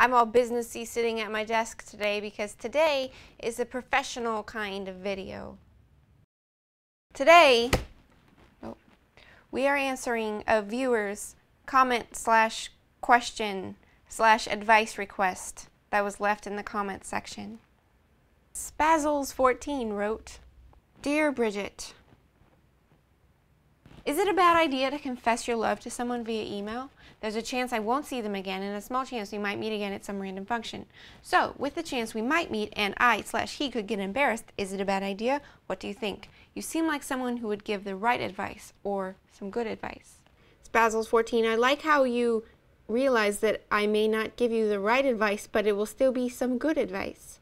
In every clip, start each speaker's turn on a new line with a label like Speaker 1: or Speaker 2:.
Speaker 1: I'm all businessy sitting at my desk today because today is a professional kind of video. Today, we are answering a viewer's comment/question/advice request that was left in the comment section. Spazzles14 wrote, "Dear Bridget, is it a bad idea to confess your love to someone via email? There's a chance I won't see them again and a small chance we might meet again at some random function. So, with the chance we might meet and I/he could get embarrassed, is it a bad idea? What do you think? You seem like someone who would give the right advice or some good advice." Spazzles14, I like how you realize that I may not give you the right advice, but it will still be some good advice.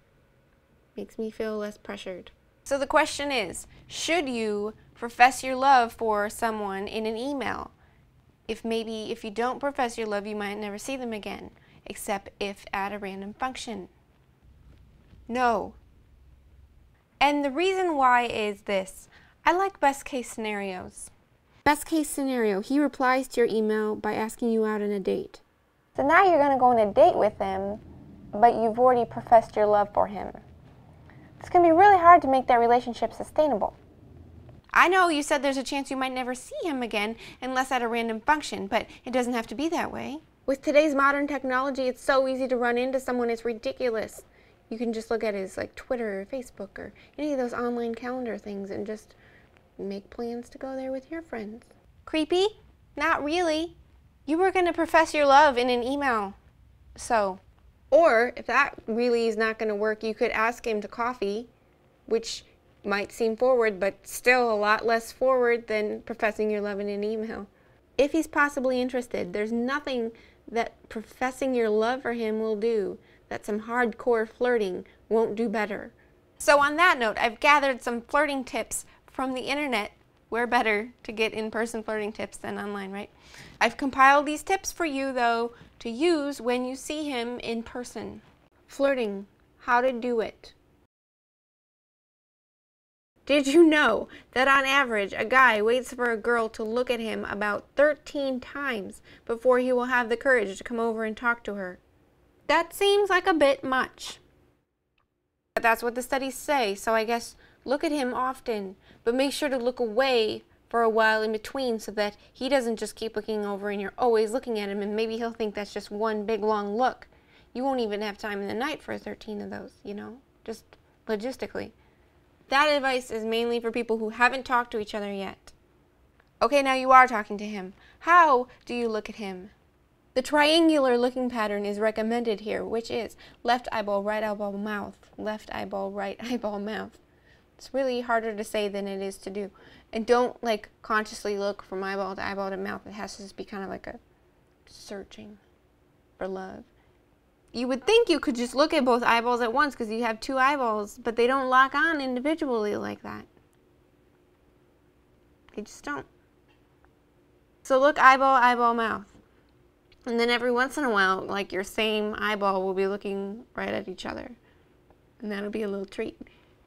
Speaker 1: Makes me feel less pressured. So the question is, should you profess your love for someone in an email? If you don't profess your love, you might never see them again, except if at a random function. No. And the reason why is this. I like best case scenarios. Best case scenario, he replies to your email by asking you out on a date. So now you're going to go on a date with him, but you've already professed your love for him. It's going to be really hard to make that relationship sustainable. I know you said there's a chance you might never see him again unless at a random function, but it doesn't have to be that way. With today's modern technology, it's so easy to run into someone, it's ridiculous. You can just look at his Twitter or Facebook or any of those online calendar things and just make plans to go there with your friends. Creepy? Not really. You were going to profess your love in an email. So, or if that really is not going to work, you could ask him to coffee, which might seem forward, but still a lot less forward than professing your love in an email. If he's possibly interested, there's nothing that professing your love for him will do that some hardcore flirting won't do better. So on that note, I've gathered some flirting tips from the internet. Where better to get in-person flirting tips than online, right? I've compiled these tips for you, though, to use when you see him in person. Flirting. How to do it. Did you know that on average, a guy waits for a girl to look at him about 13 times before he will have the courage to come over and talk to her? That seems like a bit much. But that's what the studies say, so I guess look at him often, but make sure to look away for a while in between so that he doesn't just keep looking over and you're always looking at him and maybe he'll think that's just one big long look. You won't even have time in the night for 13 of those, you know, just logistically. That advice is mainly for people who haven't talked to each other yet. Okay, now you are talking to him. How do you look at him? The triangular looking pattern is recommended here, which is left eyeball, right eyeball, mouth. Left eyeball, right eyeball, mouth. It's really harder to say than it is to do. And don't consciously look from eyeball to mouth. It has to just be kind of like a searching for love. You would think you could just look at both eyeballs at once because you have two eyeballs, but they don't lock on individually like that. They just don't. So look eyeball, eyeball, mouth. And then every once in a while, your same eyeball will be looking right at each other. And that'll be a little treat.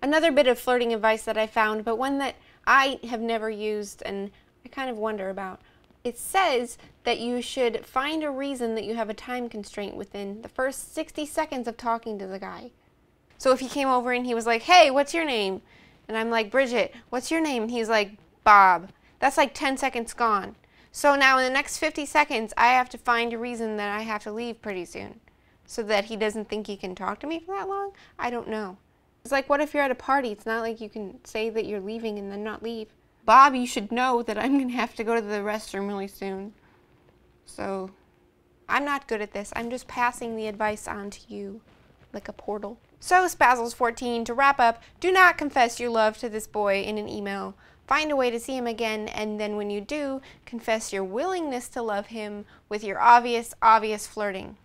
Speaker 1: Another bit of flirting advice that I found, but one that I have never used and I kind of wonder about. It says that you should find a reason that you have a time constraint within the first 60 seconds of talking to the guy. So if he came over and he was like, "Hey, what's your name?" And I'm like, "Brigitte, what's your name?" And he's like, "Bob." That's 10 seconds gone. So now in the next 50 seconds, I have to find a reason that I have to leave pretty soon so that he doesn't think he can talk to me for that long. I don't know. It's like, what if you're at a party? It's not like you can say that you're leaving and then not leave. "Bob, you should know that I'm going to have to go to the restroom really soon." So, I'm not good at this. I'm just passing the advice on to you, like a portal. So, Spazzles14, to wrap up, do not confess your love to this boy in an email. Find a way to see him again, and then when you do, confess your willingness to love him with your obvious flirting.